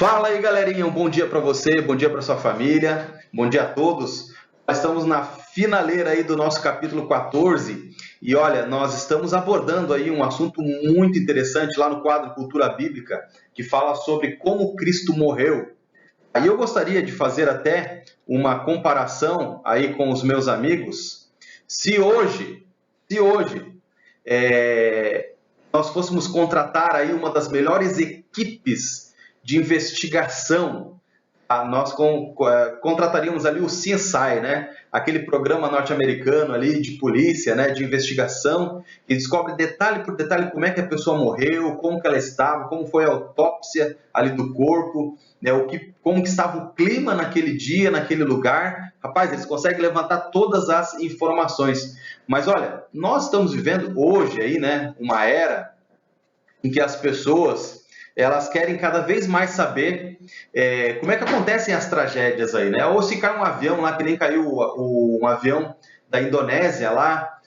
Fala aí, galerinha, um bom dia para você, bom dia para sua família, bom dia a todos. Nós estamos na finaleira aí do nosso capítulo 14 e olha, nós estamos abordando aí um assunto muito interessante lá no quadro Cultura Bíblica, que fala sobre como Cristo morreu. Aí eu gostaria de fazer até uma comparação aí com os meus amigos. Se hoje nós fôssemos contratar aí uma das melhores equipes de investigação, nós contrataríamos ali o CSI, né? Aquele programa norte-americano ali de polícia, né? De investigação, que descobre detalhe por detalhe como é que a pessoa morreu, como que ela estava, como foi a autópsia ali do corpo, né? Como que estava o clima naquele dia, naquele lugar. Rapaz, eles conseguem levantar todas as informações. Mas olha, nós estamos vivendo hoje aí, né? Uma era em que as pessoas elas querem cada vez mais saber como é que acontecem as tragédias aí, né? Ou se cai um avião lá, que nem caiu um avião da Indonésia lá,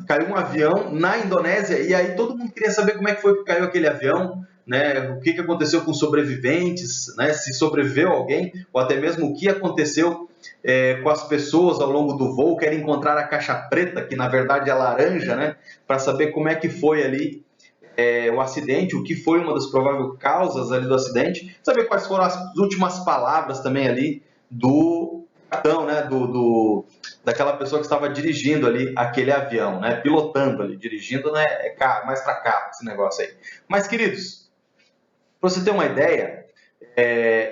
caiu um avião na Indonésia e aí todo mundo queria saber como é que foi que caiu aquele avião, né? O que aconteceu com os sobreviventes, né? Se sobreviveu alguém, ou até mesmo o que aconteceu com as pessoas ao longo do voo, querem encontrar a caixa preta, que na verdade é laranja, né? Para saber como é que foi ali o acidente, o que foi uma das prováveis causas ali do acidente, saber quais foram as últimas palavras também ali do capitão, né, daquela pessoa que estava dirigindo ali aquele avião, né, pilotando ali, dirigindo, né, mais para cá, esse negócio aí. Mas, queridos, para você ter uma ideia,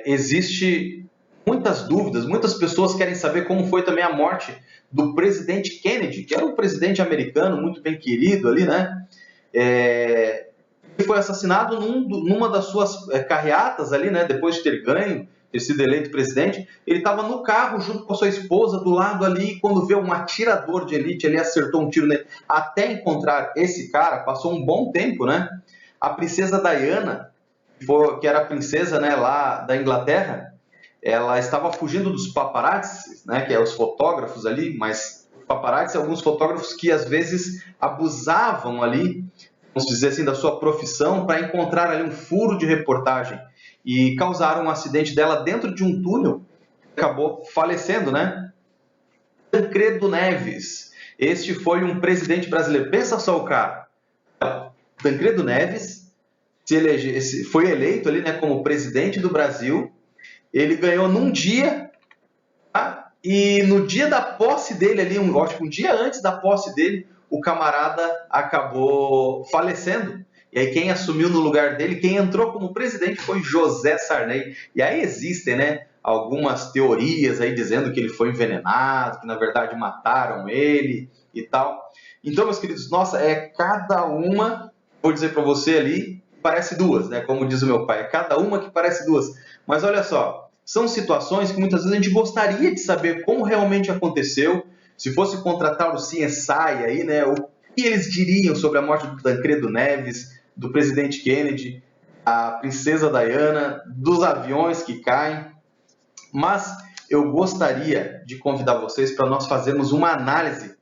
existe muitas dúvidas, muitas pessoas querem saber como foi também a morte do presidente Kennedy, que era um presidente americano muito bem querido ali, né, ele foi assassinado numa das suas carreatas ali, né? Depois de ter sido eleito presidente, ele estava no carro junto com a sua esposa do lado ali, e quando vê um atirador de elite, ele acertou um tiro nele. Até encontrar esse cara, passou um bom tempo, né? A princesa Diana, que era a princesa, né, lá da Inglaterra, ela estava fugindo dos paparazzis, né? Que é os fotógrafos ali, mas paparazzi, alguns fotógrafos que às vezes abusavam ali, vamos dizer assim, da sua profissão para encontrar ali um furo de reportagem e causaram um acidente dela dentro de um túnel, acabou falecendo, né? Tancredo Neves, este foi um presidente brasileiro, pensa só o cara, Tancredo Neves foi eleito ali, né, como presidente do Brasil, ele ganhou num dia, tá? E no dia da posse dele ali, acho que um dia antes da posse dele, o camarada acabou falecendo. E aí quem assumiu no lugar dele, quem entrou como presidente foi José Sarney. E aí existem, né, algumas teorias aí dizendo que ele foi envenenado, que na verdade mataram ele e tal. Então, meus queridos, nossa, cada uma, vou dizer para você ali, parece duas, né? Como diz o meu pai, cada uma que parece duas. Mas olha só, são situações que muitas vezes a gente gostaria de saber como realmente aconteceu. Se fosse contratar o CSI aí, né, o que eles diriam sobre a morte do Tancredo Neves, do presidente Kennedy, a princesa Diana, dos aviões que caem. Mas eu gostaria de convidar vocês para nós fazermos uma análise,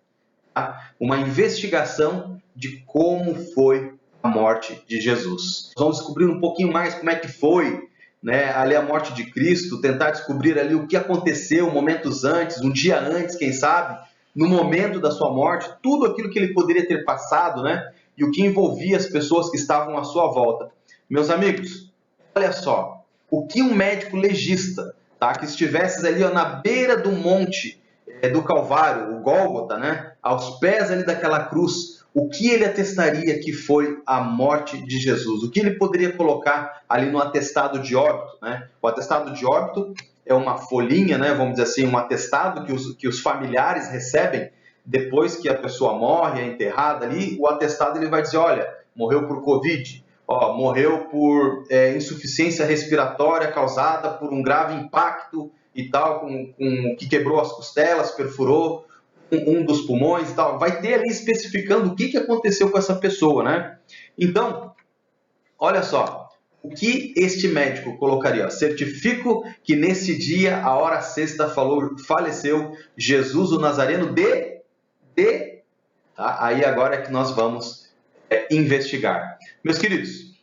tá? Uma investigação de como foi a morte de Jesus. Nós vamos descobrir um pouquinho mais como é que foi, né, ali a morte de Cristo, tentar descobrir ali o que aconteceu momentos antes, um dia antes, quem sabe, no momento da sua morte, tudo aquilo que ele poderia ter passado, né, e o que envolvia as pessoas que estavam à sua volta. Meus amigos, olha só, o que um médico legista, tá, que estivesse ali na beira do monte do Calvário, o Gólgota, né, aos pés ali daquela cruz, o que ele atestaria que foi a morte de Jesus? O que ele poderia colocar ali no atestado de óbito, né? O atestado de óbito é uma folhinha, né? Vamos dizer assim, um atestado que os familiares recebem depois que a pessoa morre, é enterrada ali. O atestado ele vai dizer, olha, morreu por Covid, morreu por insuficiência respiratória causada por um grave impacto e tal, que quebrou as costelas, perfurou um dos pulmões e tal, vai ter ali especificando o que aconteceu com essa pessoa, né? Então, olha só, o que este médico colocaria? Certifico que nesse dia, a hora sexta, faleceu Jesus o Nazareno tá? Aí agora é que nós vamos investigar. Meus queridos,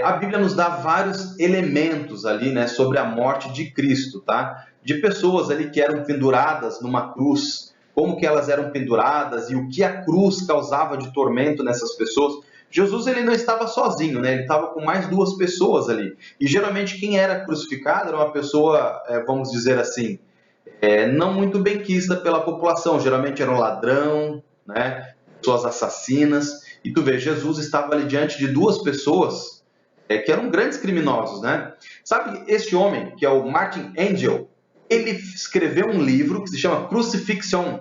A Bíblia nos dá vários elementos ali, né, sobre a morte de Cristo, tá? De pessoas ali que eram penduradas numa cruz, como que elas eram penduradas e o que a cruz causava de tormento nessas pessoas. Jesus, ele não estava sozinho, né? Ele estava com mais duas pessoas ali. E geralmente quem era crucificado era uma pessoa, vamos dizer assim, não muito benquista pela população. Geralmente era um ladrão, né? Pessoas assassinas. E tu vê, Jesus estava ali diante de duas pessoas que eram grandes criminosos, né? Sabe, este homem, que é o Martin Angel, ele escreveu um livro que se chama Crucifixion.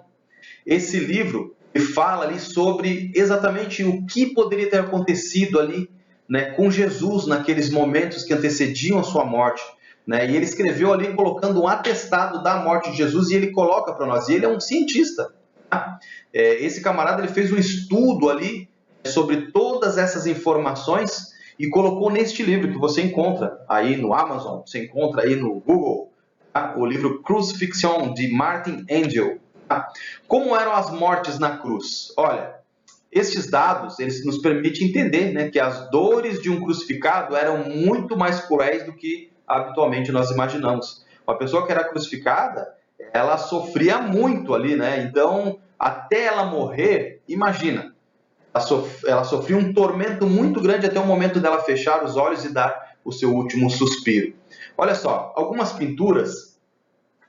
Esse livro fala ali sobre exatamente o que poderia ter acontecido ali, né, com Jesus naqueles momentos que antecediam a sua morte. Né? E ele escreveu ali colocando um atestado da morte de Jesus e ele coloca para nós. E ele é um cientista. Tá? Esse camarada ele fez um estudo ali sobre todas essas informações e colocou neste livro que você encontra aí no Amazon, você encontra aí no Google, tá? O livro Crucifixion, de Martin Angel. Tá? Como eram as mortes na cruz? Olha, estes dados eles nos permitem entender, né, que as dores de um crucificado eram muito mais cruéis do que habitualmente nós imaginamos. Uma pessoa que era crucificada, ela sofria muito ali, né? Então, até ela morrer, imagina, ela sofria um tormento muito grande até o momento dela fechar os olhos e dar o seu último suspiro. Olha só, algumas pinturas,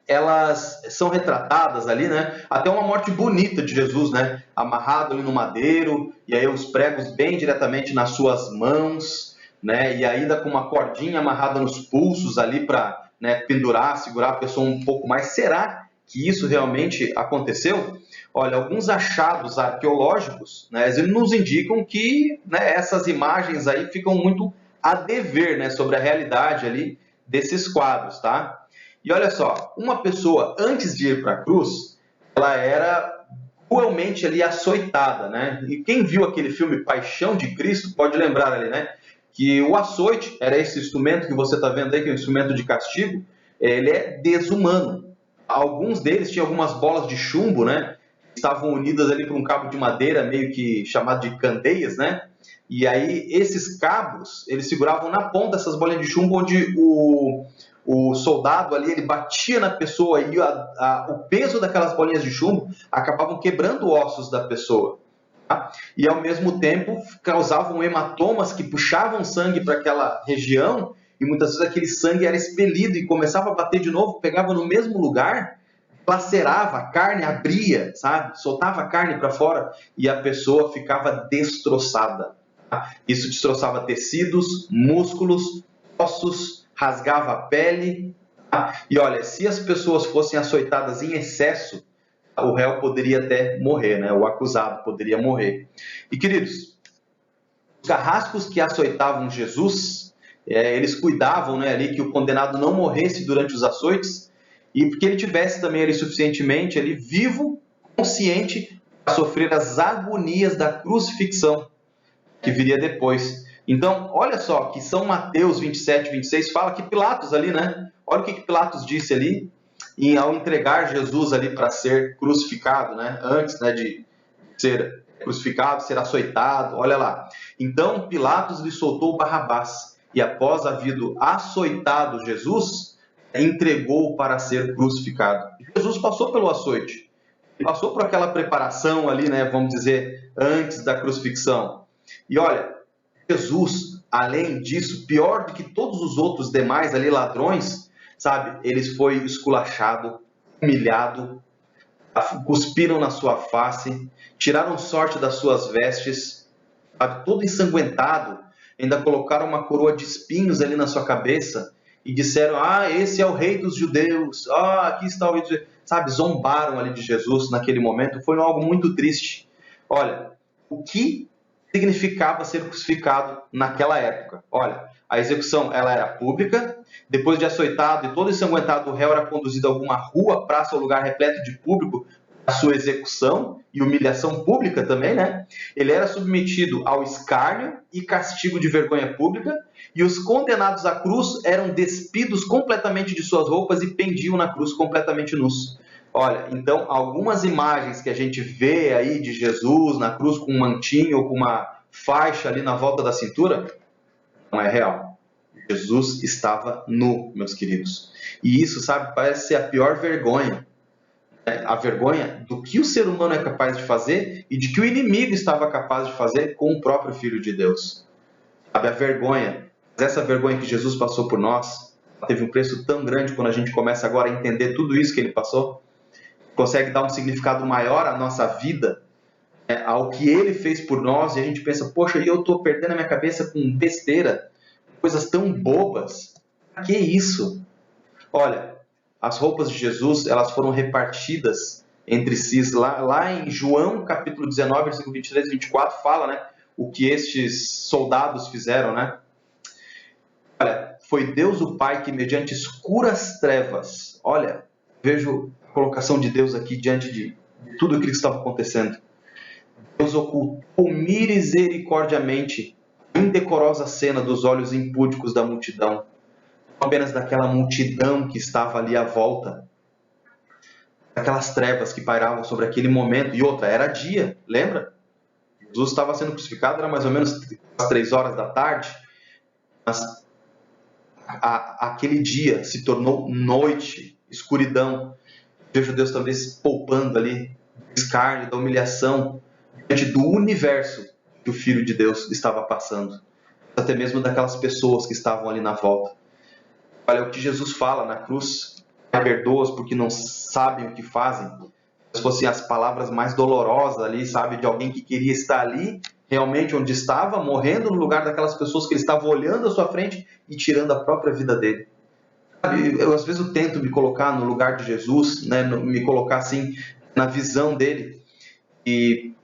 elas são retratadas ali, né? Até uma morte bonita de Jesus, né? Amarrado ali no madeiro, e aí os pregos bem diretamente nas suas mãos, né? E ainda com uma cordinha amarrada nos pulsos ali para, né, pendurar, segurar a pessoa um pouco mais. Será que isso realmente aconteceu? Olha, alguns achados arqueológicos, né, nos indicam que, né, essas imagens aí ficam muito a dever, né, sobre a realidade ali desses quadros, tá? E olha só, uma pessoa antes de ir para a cruz, ela era cruelmente ali açoitada, né? E quem viu aquele filme Paixão de Cristo pode lembrar ali, né? Que o açoite era esse instrumento que você está vendo aí, que é um instrumento de castigo, ele é desumano. Alguns deles tinham algumas bolas de chumbo, né? Estavam unidas ali por um cabo de madeira, meio que chamado de candeias, né? E aí esses cabos, eles seguravam na ponta essas bolinhas de chumbo, onde o soldado ali, ele batia na pessoa e o peso daquelas bolinhas de chumbo acabavam quebrando ossos da pessoa. Tá? E ao mesmo tempo causavam hematomas que puxavam sangue para aquela região e muitas vezes aquele sangue era expelido e começava a bater de novo, pegava no mesmo lugar, lacerava a carne, abria, sabe? Soltava a carne para fora e a pessoa ficava destroçada. Tá? Isso destroçava tecidos, músculos, ossos, rasgava a pele. Tá? E olha, se as pessoas fossem açoitadas em excesso, o réu poderia até morrer, né? O acusado poderia morrer. E queridos, os carrascos que açoitavam Jesus, eles cuidavam, né, ali que o condenado não morresse durante os açoites e que ele tivesse também ali suficientemente ali vivo, consciente para sofrer as agonias da crucifixão que viria depois. Então, olha só que São Mateus 27, 26 fala que Pilatos ali, né? Olha o que Pilatos disse ali, e ao entregar Jesus ali para ser crucificado, né? Antes, né, de ser crucificado, ser açoitado, olha lá. Então Pilatos lhe soltou Barrabás, e após havido açoitado Jesus, entregou para ser crucificado. Jesus passou pelo açoite, passou por aquela preparação ali, né, vamos dizer, antes da crucifixão. E olha, Jesus, além disso, pior do que todos os outros demais ali ladrões, sabe, eles foi esculachado, humilhado, cuspiram na sua face, tiraram sorte das suas vestes, sabe, todo ensanguentado, ainda colocaram uma coroa de espinhos ali na sua cabeça e disseram, esse é o rei dos judeus, aqui está o rei dos judeus, sabe, zombaram ali de Jesus naquele momento, foi algo muito triste. Olha, o que significava ser crucificado naquela época? Olha, a execução ela era pública, depois de açoitado e todo ensanguentado, o réu era conduzido a alguma rua, praça ou lugar repleto de público para sua execução e humilhação pública também, né? Ele era submetido ao escárnio e castigo de vergonha pública, e os condenados à cruz eram despidos completamente de suas roupas e pendiam na cruz completamente nus. Olha, então, algumas imagens que a gente vê aí de Jesus na cruz com um mantinho ou com uma faixa ali na volta da cintura, Não é real. Jesus estava nu, meus queridos. E isso, sabe, parece ser a pior vergonha. A vergonha do que o ser humano é capaz de fazer e de que o inimigo estava capaz de fazer com o próprio Filho de Deus. Sabe, a vergonha, mas essa vergonha que Jesus passou por nós, teve um preço tão grande quando a gente começa agora a entender tudo isso que ele passou, consegue dar um significado maior à nossa vida, ao que ele fez por nós, e a gente pensa, poxa, e eu estou perdendo a minha cabeça com besteira, coisas tão bobas. Que isso? Olha, as roupas de Jesus, elas foram repartidas entre si. Lá em João, capítulo 19, versículo 23 e 24, fala, né, o que estes soldados fizeram, né? Olha, foi Deus o Pai que, mediante escuras trevas, olha, vejo a colocação de Deus aqui diante de tudo aquilo que estava acontecendo. Deus ocultou misericordiamente a indecorosa cena dos olhos impúdicos da multidão, não apenas daquela multidão que estava ali à volta, aquelas trevas que pairavam sobre aquele momento. E outra, era dia, lembra? Jesus estava sendo crucificado, era mais ou menos às 3 horas da tarde, mas aquele dia se tornou noite, escuridão. Vejo Deus talvez poupando ali do escárnio, da humilhação, diante do universo que o Filho de Deus estava passando, até mesmo daquelas pessoas que estavam ali na volta. Olha, o que Jesus fala na cruz, perdoa-os porque não sabem o que fazem, se fossem as palavras mais dolorosas ali, sabe, de alguém que queria estar ali, realmente onde estava, morrendo no lugar daquelas pessoas que ele estava olhando à sua frente e tirando a própria vida dele. Sabe, às vezes eu tento me colocar no lugar de Jesus, né, me colocar assim, na visão dele, e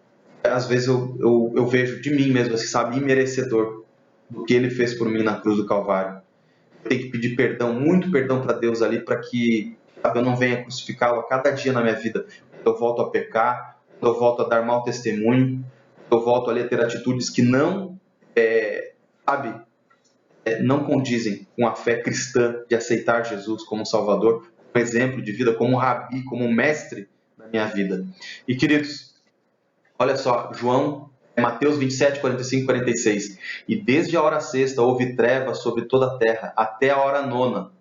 às vezes eu vejo de mim mesmo, assim, sabe, imerecedor do que ele fez por mim na cruz do Calvário. Eu tenho que pedir perdão, muito perdão para Deus ali, para que, sabe, eu não venha crucificá-lo a cada dia na minha vida. Eu volto a pecar, eu volto a dar mau testemunho, eu volto ali a ter atitudes que não, não condizem com a fé cristã de aceitar Jesus como Salvador, como exemplo de vida, como rabi, como mestre na minha vida. E queridos, olha só, Mateus 27, 45 e 46. E desde a hora sexta houve trevas sobre toda a terra, até a hora nona.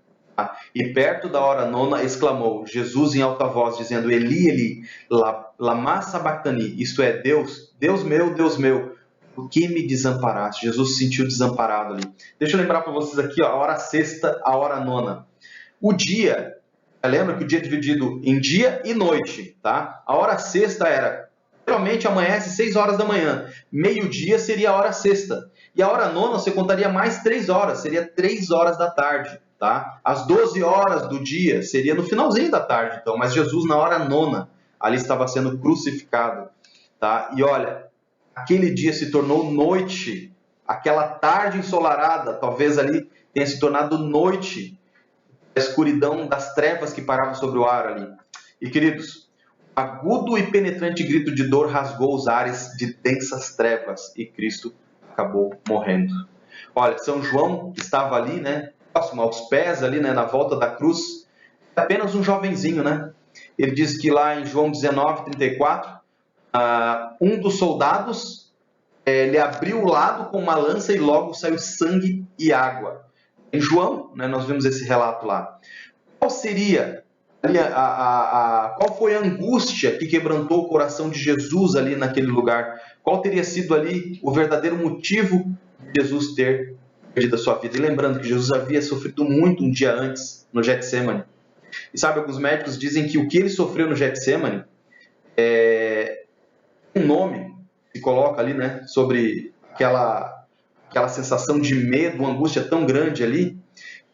E perto da hora nona exclamou Jesus em alta voz, dizendo, Eli, Eli, lama sabachthani, isto é, Deus meu, por que me desamparaste? Jesus se sentiu desamparado ali. Deixa eu lembrar para vocês aqui, ó, a hora sexta, a hora nona. O dia, lembra que o dia é dividido em dia e noite, tá? A hora sexta era, geralmente amanhece 6 horas da manhã, meio-dia seria a hora sexta. E a hora nona você contaria mais 3 horas, seria 3 horas da tarde. Tá? Às 12 horas do dia seria no finalzinho da tarde, então, mas Jesus na hora nona ali estava sendo crucificado, tá? E olha, aquele dia se tornou noite, aquela tarde ensolarada talvez ali tenha se tornado noite, a escuridão das trevas que paravam sobre o ar ali. E queridos, agudo e penetrante grito de dor rasgou os ares de densas trevas e Cristo acabou morrendo. Olha, São João que estava ali, né, próximo aos pés ali, né, na volta da cruz, apenas um jovenzinho, né? Ele diz que lá em João 19, 34, um dos soldados lhe abriu o lado com uma lança e logo saiu sangue e água. Em João, né, nós vemos esse relato lá. Qual seria ali qual foi a angústia que quebrantou o coração de Jesus ali naquele lugar? Qual teria sido ali o verdadeiro motivo de Jesus ter perdido a sua vida? E lembrando que Jesus havia sofrido muito um dia antes, no Getsêmani. E sabe, alguns médicos dizem que o que ele sofreu no Getsêmani é um nome que se coloca ali, né, sobre aquela sensação de medo, uma angústia tão grande ali,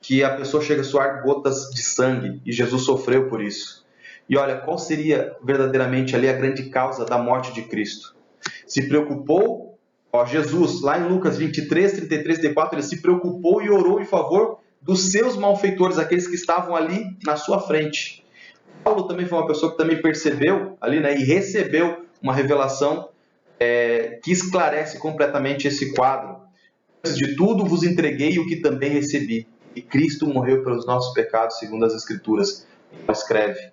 que a pessoa chega a suar gotas de sangue, e Jesus sofreu por isso. E olha, qual seria verdadeiramente ali a grande causa da morte de Cristo? Se preocupou, Jesus, lá em Lucas 23, 33 e 34, ele se preocupou e orou em favor dos seus malfeitores, aqueles que estavam ali na sua frente. Paulo também foi uma pessoa que também percebeu ali, né, e recebeu uma revelação que esclarece completamente esse quadro. Antes de tudo, vos entreguei o que também recebi. E Cristo morreu pelos nossos pecados, segundo as Escrituras. Ele escreve.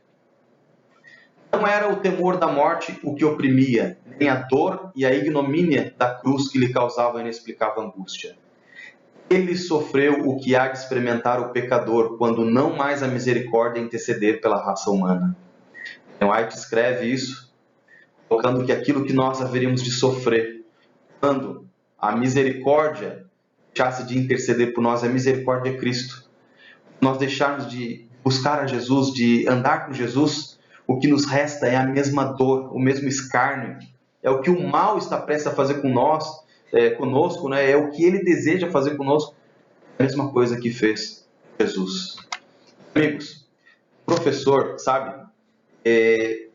Não era o temor da morte o que oprimia, nem a dor e a ignomínia da cruz que lhe causavam inexplicável angústia. Ele sofreu o que há de experimentar o pecador, quando não mais a misericórdia interceder pela raça humana. Então, White escreve isso, colocando que aquilo que nós haveríamos de sofrer, quando a misericórdia deixasse de interceder por nós, a misericórdia é Cristo. Nós deixarmos de buscar a Jesus, de andar com Jesus, o que nos resta é a mesma dor, o mesmo escárnio. É o que o mal está prestes a fazer com nós, conosco, né? É o que ele deseja fazer conosco. É a mesma coisa que fez Jesus. Amigos, o professor, sabe, ele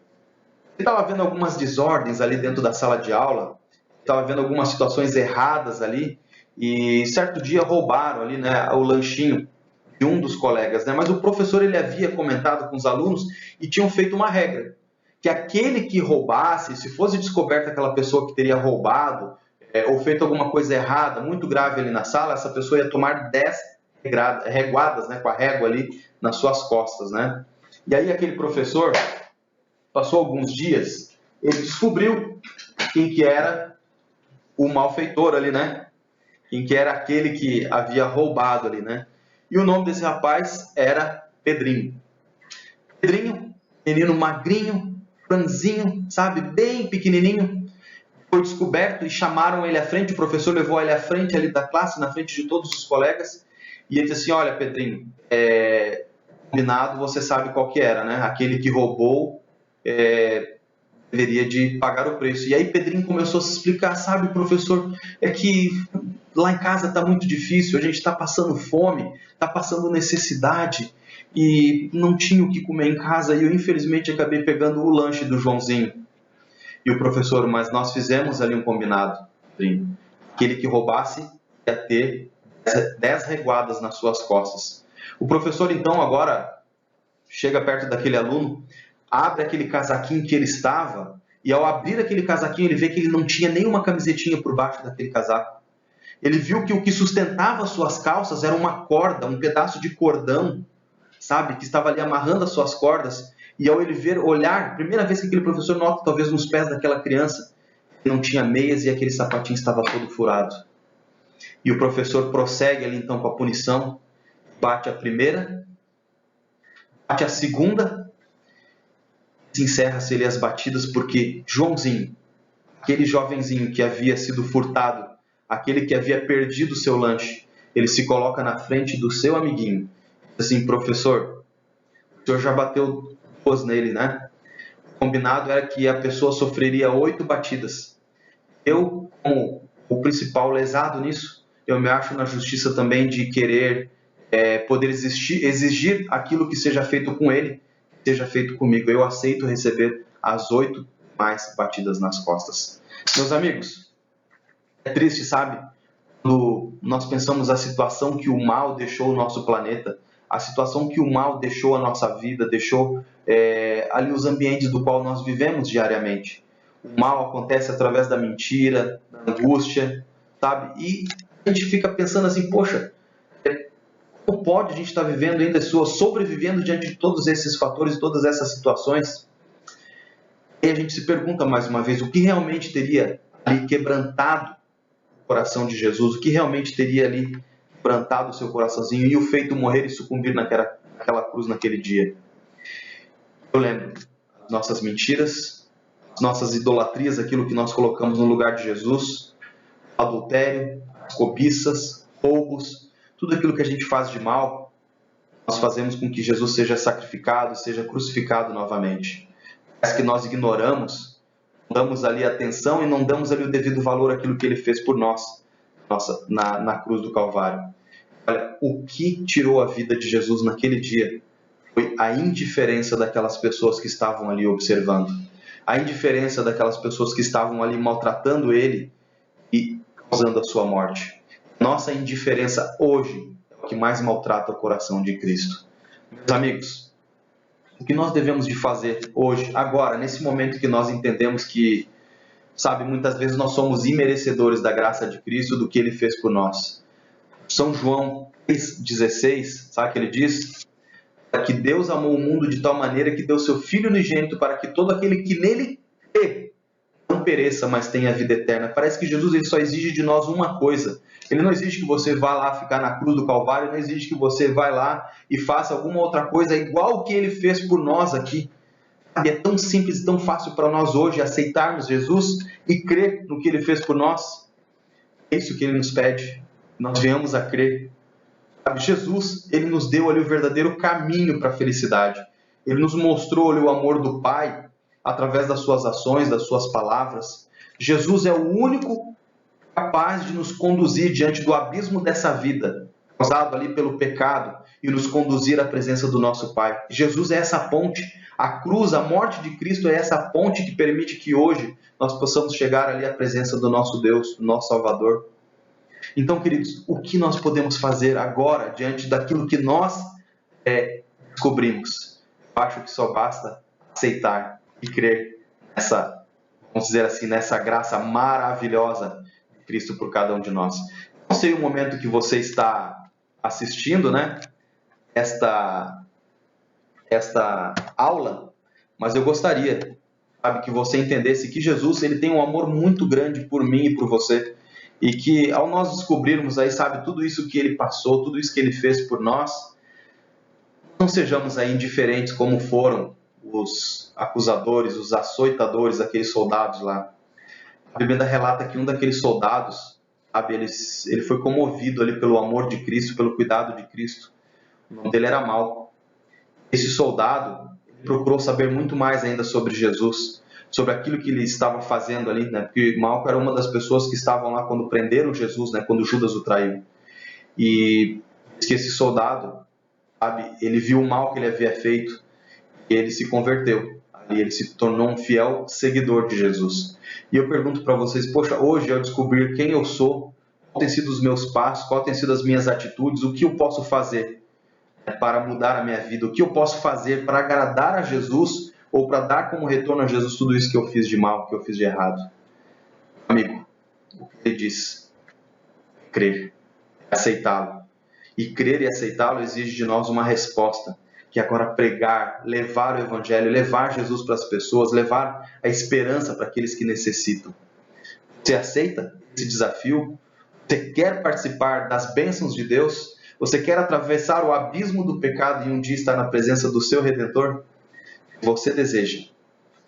estava vendo algumas desordens ali dentro da sala de aula, estava vendo algumas situações erradas ali, e certo dia roubaram ali, né, o lanchinho de um dos colegas, né? Mas o professor ele havia comentado com os alunos e tinham feito uma regra, que aquele que roubasse, se fosse descoberta aquela pessoa que teria roubado ou feito alguma coisa errada, muito grave ali na sala, essa pessoa ia tomar 10 reguadas, né, com a régua ali nas suas costas, né? E aí aquele professor, passou alguns dias, ele descobriu quem que era o malfeitor ali, né? Quem que era aquele que havia roubado ali, né? E o nome desse rapaz era Pedrinho. Pedrinho, menino magrinho, franzinho, sabe, bem pequenininho, foi descoberto e chamaram ele à frente, o professor levou ele à frente ali da classe, na frente de todos os colegas, e ele disse assim, olha Pedrinho, combinado, você sabe qual que era, né? Aquele que roubou deveria de pagar o preço. E aí Pedrinho começou a se explicar, sabe, professor, é que lá em casa está muito difícil, a gente está passando fome, está passando necessidade, e não tinha o que comer em casa, e eu infelizmente acabei pegando o lanche do Joãozinho. E o professor, mas nós fizemos ali um combinado, Pedrinho. Aquele que roubasse ia ter 10 reguadas nas suas costas. O professor então agora chega perto daquele aluno, abre aquele casaquinho que ele estava, e ao abrir aquele casaquinho ele vê que ele não tinha nenhuma camisetinha por baixo daquele casaco. Ele viu que o que sustentava as suas calças era uma corda, um pedaço de cordão, sabe, que estava ali amarrando as suas cordas. E ao ele ver, olhar, primeira vez que aquele professor nota, talvez nos pés daquela criança, não tinha meias e aquele sapatinho estava todo furado. E o professor prossegue ali então com a punição, bate a primeira, bate a segunda, e encerra-se ali as batidas, porque Joãozinho, aquele jovenzinho que havia sido furtado, aquele que havia perdido o seu lanche, ele se coloca na frente do seu amiguinho, assim, professor, o senhor já bateu duas nele, né? O combinado era que a pessoa sofreria 8 batidas. Eu, como o principal lesado nisso, eu me acho na justiça também de querer poder exigir aquilo que seja feito com ele, que seja feito comigo. Eu aceito receber as 8 mais batidas nas costas. Meus amigos, é triste, sabe? Quando nós pensamos a situação que o mal deixou o nosso planeta, a situação que o mal deixou a nossa vida, deixou ali os ambientes do qual nós vivemos diariamente. O mal acontece através da mentira, da angústia, sabe? E a gente fica pensando assim, poxa, como pode a gente estar vivendo ainda, sobrevivendo diante de todos esses fatores, todas essas situações? E a gente se pergunta mais uma vez, o que realmente teria ali quebrantado o coração de Jesus? O que realmente teria ali quebrantado o seu coraçãozinho e o feito morrer e sucumbir naquela cruz naquele dia? Eu lembro as nossas mentiras, as nossas idolatrias, aquilo que nós colocamos no lugar de Jesus, adultério, cobiças, roubos, tudo aquilo que a gente faz de mal, nós fazemos com que Jesus seja sacrificado, seja crucificado novamente. Mas que nós ignoramos, não damos ali atenção e não damos ali o devido valor àquilo que ele fez por nós, na cruz do Calvário. Olha, o que tirou a vida de Jesus naquele dia foi a indiferença daquelas pessoas que estavam ali observando, a indiferença daquelas pessoas que estavam ali maltratando ele e causando a sua morte. Nossa indiferença hoje é o que mais maltrata o coração de Cristo. Meus amigos, o que nós devemos de fazer hoje, agora, nesse momento que nós entendemos que, sabe, muitas vezes nós somos imerecedores da graça de Cristo, do que ele fez por nós. São João 3,16, sabe o que ele diz? Que Deus amou o mundo de tal maneira que deu seu Filho unigênito para que todo aquele que nele crê não pereça, mas tenha vida eterna. Parece que Jesus ele só exige de nós uma coisa. Ele não exige que você vá lá ficar na cruz do Calvário, não exige que você vá lá e faça alguma outra coisa igual o que ele fez por nós aqui. É tão simples e tão fácil para nós hoje aceitarmos Jesus e crer no que ele fez por nós. É isso que ele nos pede. Nós venhamos a crer. Jesus, ele nos deu ali o verdadeiro caminho para a felicidade. Ele nos mostrou ali o amor do Pai através das suas ações, das suas palavras. Jesus é o único capaz de nos conduzir diante do abismo dessa vida, causado ali pelo pecado, e nos conduzir à presença do nosso Pai. Jesus é essa ponte. A cruz, a morte de Cristo é essa ponte que permite que hoje nós possamos chegar ali à presença do nosso Deus, do nosso Salvador. Então, queridos, o que nós podemos fazer agora diante daquilo que nós descobrimos? Eu acho que só basta aceitar e crer nessa, vamos dizer assim, nessa graça maravilhosa de Cristo por cada um de nós. Não sei o momento que você está assistindo, né? Esta aula, mas eu gostaria, sabe, que você entendesse que Jesus ele tem um amor muito grande por mim e por você, e que ao nós descobrirmos aí, sabe, tudo isso que ele passou, tudo isso que ele fez por nós, não sejamos aí indiferentes como foram os acusadores, os açoitadores, aqueles soldados lá. A Bíblia relata que um daqueles soldados, sabe, ele foi comovido ali pelo amor de Cristo, pelo cuidado de Cristo. O nome dele era Malco. Esse soldado procurou saber muito mais ainda sobre Jesus, sobre aquilo que ele estava fazendo ali, né? Porque Malco era uma das pessoas que estavam lá quando prenderam Jesus, né? Quando Judas o traiu. E diz que esse soldado, sabe, ele viu o mal que ele havia feito e ele se converteu. Ali ele se tornou um fiel seguidor de Jesus. E eu pergunto para vocês, poxa, hoje ao descobrir quem eu sou, qual tem sido os meus passos, qual tem sido as minhas atitudes, o que eu posso fazer para mudar a minha vida, o que eu posso fazer para agradar a Jesus ou para dar como retorno a Jesus tudo isso que eu fiz de mal, que eu fiz de errado. Amigo, o que ele diz? Crer, aceitá-lo. E crer e aceitá-lo exige de nós uma resposta, que é agora pregar, levar o Evangelho, levar Jesus para as pessoas, levar a esperança para aqueles que necessitam. Você aceita esse desafio? Você quer participar das bênçãos de Deus? Você quer atravessar o abismo do pecado e um dia estar na presença do seu Redentor? Você deseja,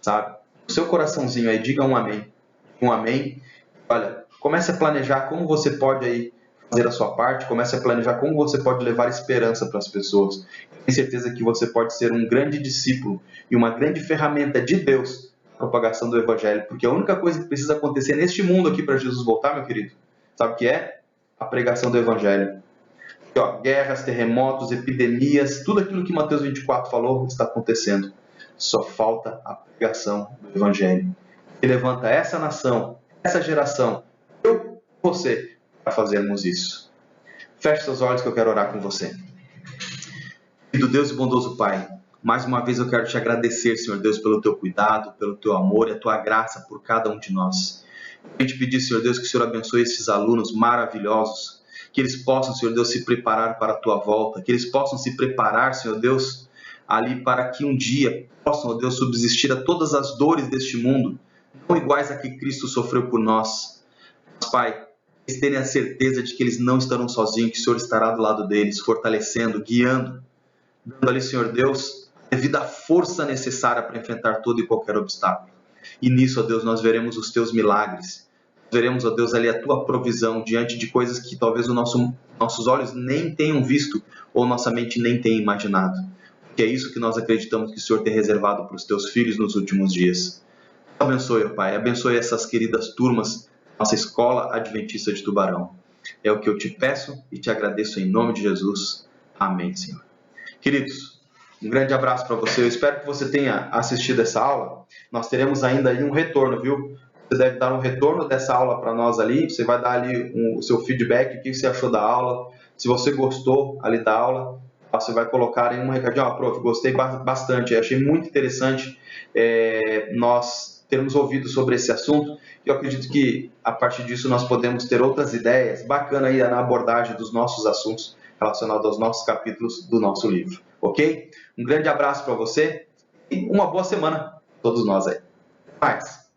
sabe? O seu coraçãozinho aí, diga um amém. Um amém. Olha, comece a planejar como você pode aí fazer a sua parte, comece a planejar como você pode levar esperança para as pessoas. Tenho certeza que você pode ser um grande discípulo e uma grande ferramenta de Deus na propagação do Evangelho, porque a única coisa que precisa acontecer neste mundo aqui para Jesus voltar, meu querido, sabe o que é? A pregação do Evangelho. Guerras, terremotos, epidemias, tudo aquilo que Mateus 24 falou está acontecendo. Só falta a pregação do Evangelho. E levanta essa nação, essa geração, eu e você, para fazermos isso. Feche seus olhos que eu quero orar com você. Querido Deus e bondoso Pai, mais uma vez eu quero te agradecer, Senhor Deus, pelo teu cuidado, pelo teu amor e a tua graça por cada um de nós. Eu quero te pedir, Senhor Deus, que o Senhor abençoe esses alunos maravilhosos, que eles possam, Senhor Deus, se preparar para a tua volta, que eles possam se preparar, Senhor Deus, ali para que um dia possam, Deus, subsistir a todas as dores deste mundo, não iguais a que Cristo sofreu por nós. Mas, Pai, eles terem a certeza de que eles não estarão sozinhos, que o Senhor estará do lado deles, fortalecendo, guiando, dando ali, Senhor Deus, a devida força necessária para enfrentar todo e qualquer obstáculo. E nisso, ó Deus, nós veremos os teus milagres. Veremos, ó Deus, ali a tua provisão diante de coisas que talvez os nossos olhos nem tenham visto ou nossa mente nem tenha imaginado. Porque é isso que nós acreditamos que o Senhor tem reservado para os teus filhos nos últimos dias. Abençoe, ó Pai, abençoe essas queridas turmas, nossa escola adventista de Tubarão. É o que eu te peço e te agradeço em nome de Jesus. Amém, Senhor. Queridos, um grande abraço para você. Eu espero que você tenha assistido essa aula. Nós teremos ainda aí um retorno, viu? Você deve dar um retorno dessa aula para nós ali. Você vai dar ali o seu feedback, o que você achou da aula. Se você gostou ali da aula, você vai colocar em um recadinho. Prof, gostei bastante, achei muito interessante nós termos ouvido sobre esse assunto. Eu acredito que a partir disso nós podemos ter outras ideias bacanas aí na abordagem dos nossos assuntos relacionados aos nossos capítulos do nosso livro. Ok? Um grande abraço para você e uma boa semana a todos nós aí. Até mais!